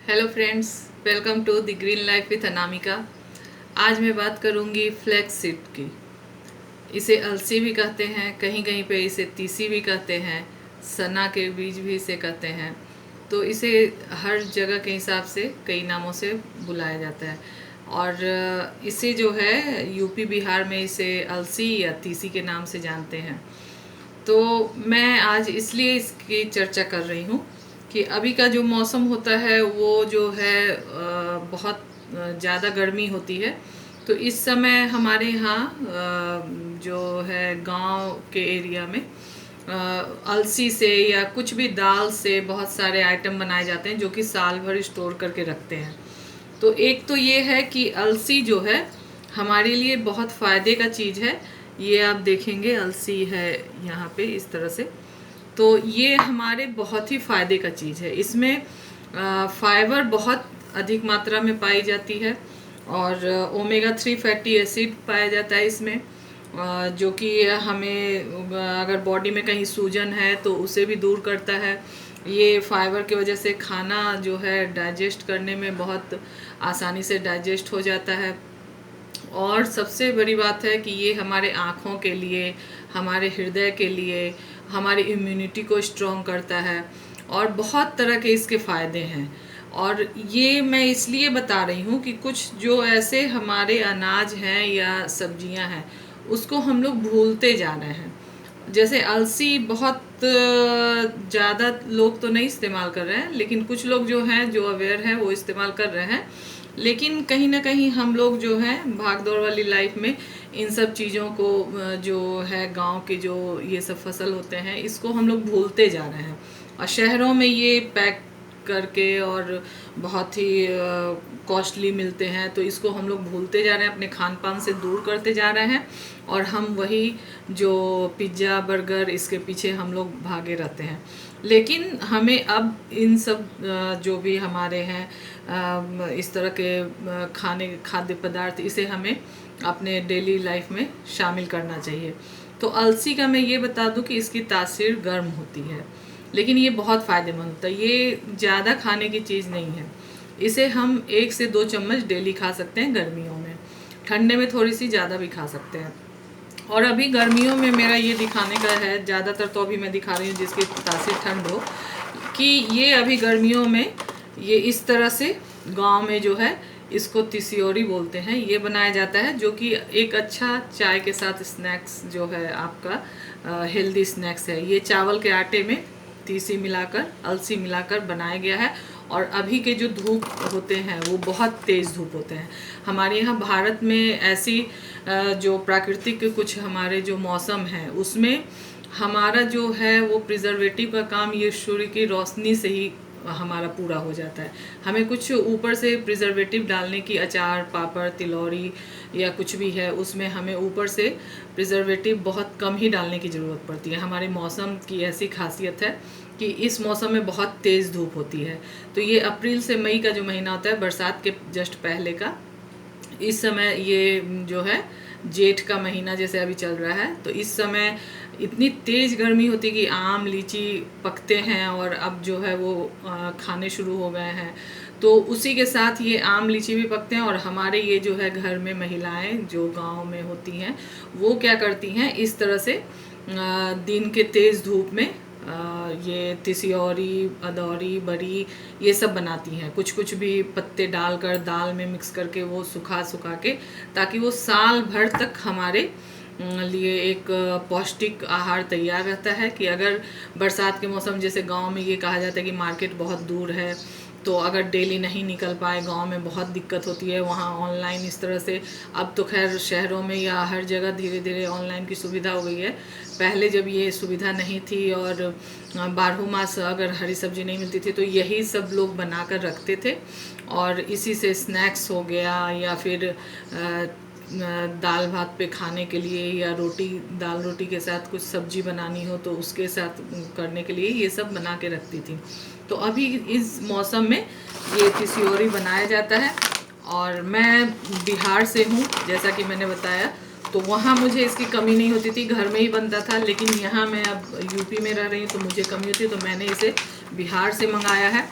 Hello friends, welcome to the green life with Anamika. आज मैं बात करूंगी फ्लैक्स सीड की। इसे अलसी भी कहते हैं, कहीं कहीं पे इसे तीसी भी कहते हैं, सना के बीज भी इसे कहते हैं। तो इसे हर जगह के हिसाब से कई नामों से बुलाया जाता है। और इसे जो है यूपी बिहार में इसे अलसी या तीसी के नाम से जानते हैं। तो मैं आज इसलिए इसकी चर्चा कर रही हूँ कि अभी का जो मौसम होता है वो जो है बहुत ज़्यादा गर्मी होती है। तो इस समय हमारे यहाँ जो है गांव के एरिया में अलसी से या कुछ भी दाल से बहुत सारे आइटम बनाए जाते हैं जो कि साल भर स्टोर करके रखते हैं। तो एक तो ये है कि अलसी जो है हमारे लिए बहुत फ़ायदे का चीज़ है। ये आप देखेंगे अलसी है यहाँ पे इस तरह से। तो ये हमारे बहुत ही फ़ायदे का चीज़ है। इसमें फाइबर बहुत अधिक मात्रा में पाई जाती है और ओमेगा 3 फैटी एसिड पाया जाता है इसमें, जो कि हमें अगर बॉडी में कहीं सूजन है तो उसे भी दूर करता है। ये फाइबर की वजह से खाना जो है डाइजेस्ट करने में बहुत आसानी से डाइजेस्ट हो जाता है। और सबसे बड़ी बात है कि ये हमारे आँखों के लिए, हमारे हृदय के लिए, हमारी इम्यूनिटी को स्ट्रॉन्ग करता है और बहुत तरह के इसके फ़ायदे हैं। और ये मैं इसलिए बता रही हूँ कि कुछ जो ऐसे हमारे अनाज हैं या सब्जियां हैं उसको हम लोग भूलते जा रहे हैं। जैसे अलसी बहुत ज़्यादा लोग तो नहीं इस्तेमाल कर रहे हैं, लेकिन कुछ लोग जो हैं जो अवेयर हैं वो इस्तेमाल कर रहे हैं। लेकिन कहीं ना कहीं हम लोग जो हैं भाग दौड़ वाली लाइफ में इन सब चीज़ों को जो है गांव के जो ये सब फसल होते हैं इसको हम लोग भूलते जा रहे हैं। और शहरों में ये पैक करके और बहुत ही कॉस्टली मिलते हैं, तो इसको हम लोग भूलते जा रहे हैं, अपने खान पान से दूर करते जा रहे हैं। और हम वही जो पिज़्ज़ा बर्गर इसके पीछे हम लोग भागे रहते हैं। लेकिन हमें अब इन सब जो भी हमारे हैं इस तरह के खाद्य पदार्थ, इसे हमें अपने डेली लाइफ में शामिल करना चाहिए। तो अलसी का मैं ये बता दूं कि इसकी तासीर गर्म होती है, लेकिन ये बहुत फ़ायदेमंद होता है। ये ज़्यादा खाने की चीज़ नहीं है। इसे हम 1 से 2 चम्मच डेली खा सकते हैं गर्मियों में। ठंडे में थोड़ी सी ज़्यादा भी खा सकते हैं। और अभी गर्मियों में मेरा ये दिखाने का है, ज़्यादातर तो अभी मैं दिखा रही हूँ जिसकी तासीर ठंड हो, कि ये अभी गर्मियों में ये इस तरह से गांव में जो है इसको तिसियोरी बोलते हैं, ये बनाया जाता है, जो कि एक अच्छा चाय के साथ स्नैक्स जो है आपका हेल्दी स्नैक्स है। ये चावल के आटे में तीसी मिलाकर, अलसी मिलाकर बनाया गया है। और अभी के जो धूप होते हैं वो बहुत तेज़ धूप होते हैं। हमारे यहाँ भारत में ऐसी जो प्राकृतिक कुछ हमारे जो मौसम है उसमें हमारा जो है वो प्रिजर्वेटिव का काम ये सूर्य की रोशनी से ही हमारा पूरा हो जाता है। हमें कुछ ऊपर से प्रिजर्वेटिव डालने की, अचार पापड़ तिलौरी या कुछ भी है उसमें हमें ऊपर से प्रिजर्वेटिव बहुत कम ही डालने की ज़रूरत पड़ती है। हमारे मौसम की ऐसी खासियत है कि इस मौसम में बहुत तेज़ धूप होती है। तो ये अप्रैल से मई का जो महीना होता है, बरसात के जस्ट पहले का, इस समय ये जो है जेठ का महीना जैसे अभी चल रहा है, तो इस समय इतनी तेज़ गर्मी होती है कि आम लीची पकते हैं और अब जो है वो खाने शुरू हो गए हैं। तो उसी के साथ ये आम लीची भी पकते हैं। और हमारे ये जो है घर में महिलाएं जो गांव में होती हैं वो क्या करती हैं, इस तरह से दिन के तेज़ धूप में ये तिसियोरी, अदौरी, बड़ी ये सब बनाती हैं। कुछ कुछ भी पत्ते डालकर दाल में मिक्स करके वो सुखा सुखा के, ताकि वो साल भर तक हमारे लिए एक पौष्टिक आहार तैयार रहता है। कि अगर बरसात के मौसम, जैसे गांव में ये कहा जाता है कि मार्केट बहुत दूर है, तो अगर डेली नहीं निकल पाए, गांव में बहुत दिक्कत होती है, वहाँ ऑनलाइन इस तरह से, अब तो खैर शहरों में या हर जगह धीरे धीरे ऑनलाइन की सुविधा हो गई है। पहले जब ये सुविधा नहीं थी और 12 मास अगर हरी सब्जी नहीं मिलती थी तो यही सब लोग बना कर रखते थे और इसी से स्नैक्स हो गया, या फिर दाल भात पे खाने के लिए, या रोटी, दाल रोटी के साथ कुछ सब्जी बनानी हो तो उसके साथ करने के लिए ये सब बना के रखती थी। तो अभी इस मौसम में ये तिसियोरी बनाया जाता है। और मैं बिहार से हूँ जैसा कि मैंने बताया, तो वहाँ मुझे इसकी कमी नहीं होती थी, घर में ही बनता था। लेकिन यहाँ मैं अब यूपी में रह रही हूँ तो मुझे कमी होती है, तो मैंने इसे बिहार से मंगाया है।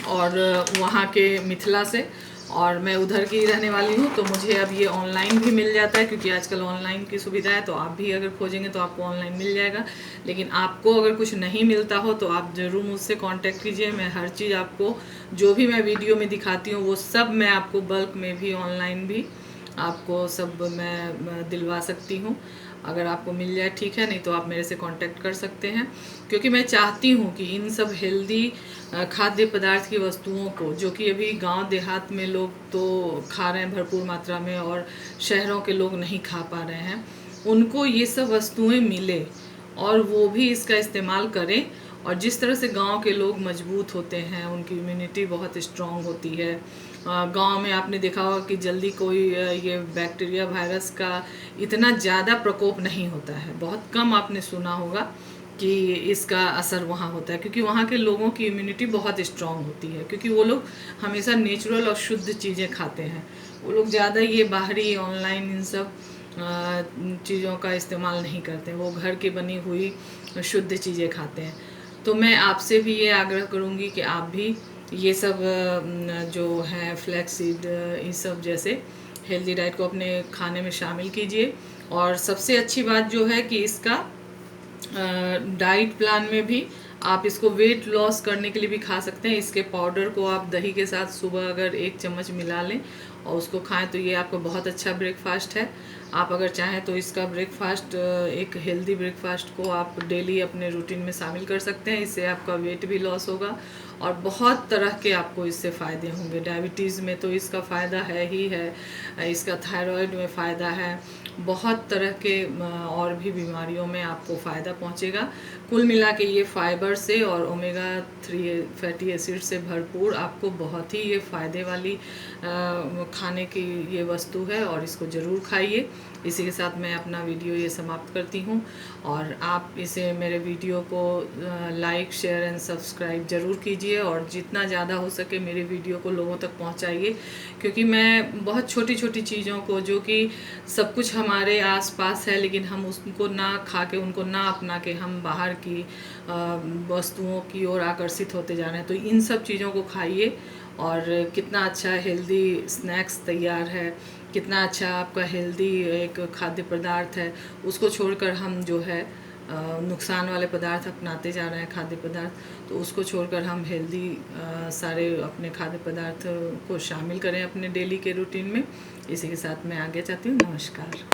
और वहाँ के मिथिला से, और मैं उधर की रहने वाली हूँ। तो मुझे अब ये ऑनलाइन भी मिल जाता है, क्योंकि आजकल ऑनलाइन की सुविधा है। तो आप भी अगर खोजेंगे तो आपको ऑनलाइन मिल जाएगा। लेकिन आपको अगर कुछ नहीं मिलता हो तो आप ज़रूर मुझसे कांटेक्ट कीजिए। मैं हर चीज़ आपको, जो भी मैं वीडियो में दिखाती हूँ वो सब मैं आपको बल्क में भी, ऑनलाइन भी आपको सब मैं दिलवा सकती हूँ। अगर आपको मिल जाए ठीक है, नहीं तो आप मेरे से कांटेक्ट कर सकते हैं। क्योंकि मैं चाहती हूँ कि इन सब हेल्दी खाद्य पदार्थ की वस्तुओं को, जो कि अभी गांव देहात में लोग तो खा रहे हैं भरपूर मात्रा में और शहरों के लोग नहीं खा पा रहे हैं, उनको ये सब वस्तुएं मिले और वो भी इसका इस्तेमाल करें। और जिस तरह से गांव के लोग मजबूत होते हैं, उनकी इम्यूनिटी बहुत स्ट्रांग होती है। गांव में आपने देखा होगा कि जल्दी कोई ये बैक्टीरिया वायरस का इतना ज़्यादा प्रकोप नहीं होता है। बहुत कम आपने सुना होगा कि इसका असर वहाँ होता है, क्योंकि वहाँ के लोगों की इम्यूनिटी बहुत स्ट्रांग होती है। क्योंकि वो लोग हमेशा नेचुरल और शुद्ध चीज़ें खाते हैं। वो लोग ज़्यादा ये बाहरी ऑनलाइन इन सब चीज़ों का इस्तेमाल नहीं करते। वो घर की बनी हुई शुद्ध चीज़ें खाते हैं। तो मैं आपसे भी ये आग्रह करूँगी कि आप भी ये सब जो है फ्लैक्स सीड, इस सब जैसे हेल्दी डाइट को अपने खाने में शामिल कीजिए। और सबसे अच्छी बात जो है कि इसका डाइट प्लान में भी आप इसको वेट लॉस करने के लिए भी खा सकते हैं। इसके पाउडर को आप दही के साथ सुबह अगर 1 चम्मच मिला लें और उसको खाएं तो ये आपका बहुत अच्छा ब्रेकफास्ट है। आप अगर चाहें तो इसका ब्रेकफास्ट, एक हेल्दी ब्रेकफास्ट को आप डेली अपने रूटीन में शामिल कर सकते हैं। इससे आपका वेट भी लॉस होगा और बहुत तरह के आपको इससे फ़ायदे होंगे। डायबिटीज़ में तो इसका फ़ायदा है ही है, इसका थायराइड में फ़ायदा है, बहुत तरह के और भी बीमारियों में आपको फ़ायदा पहुंचेगा। कुल मिला के ये फाइबर से और ओमेगा 3 फैटी एसिड से भरपूर आपको बहुत ही ये फ़ायदे वाली खाने की ये वस्तु है, और इसको ज़रूर खाइए। इसी के साथ मैं अपना वीडियो ये समाप्त करती हूँ। और आप इसे, मेरे वीडियो को लाइक, शेयर एंड सब्सक्राइब ज़रूर कीजिए, और जितना ज़्यादा हो सके मेरे वीडियो को लोगों तक पहुँचाइए। क्योंकि मैं बहुत छोटी छोटी चीज़ों को, जो कि सब कुछ हमारे आसपास है, लेकिन हम उसको ना खा के, उनको ना अपना के हम बाहर की वस्तुओं की ओर आकर्षित होते जा रहे हैं। तो इन सब चीज़ों को खाइए, और कितना अच्छा हेल्दी स्नैक्स तैयार है, कितना अच्छा आपका हेल्दी एक खाद्य पदार्थ है। उसको छोड़कर हम जो है नुकसान वाले पदार्थ अपनाते जा रहे हैं, खाद्य पदार्थ। तो उसको छोड़कर हम हेल्दी सारे अपने खाद्य पदार्थ को शामिल करें अपने डेली के रूटीन में। इसी के साथ मैं आगे चाहती हूँ। नमस्कार।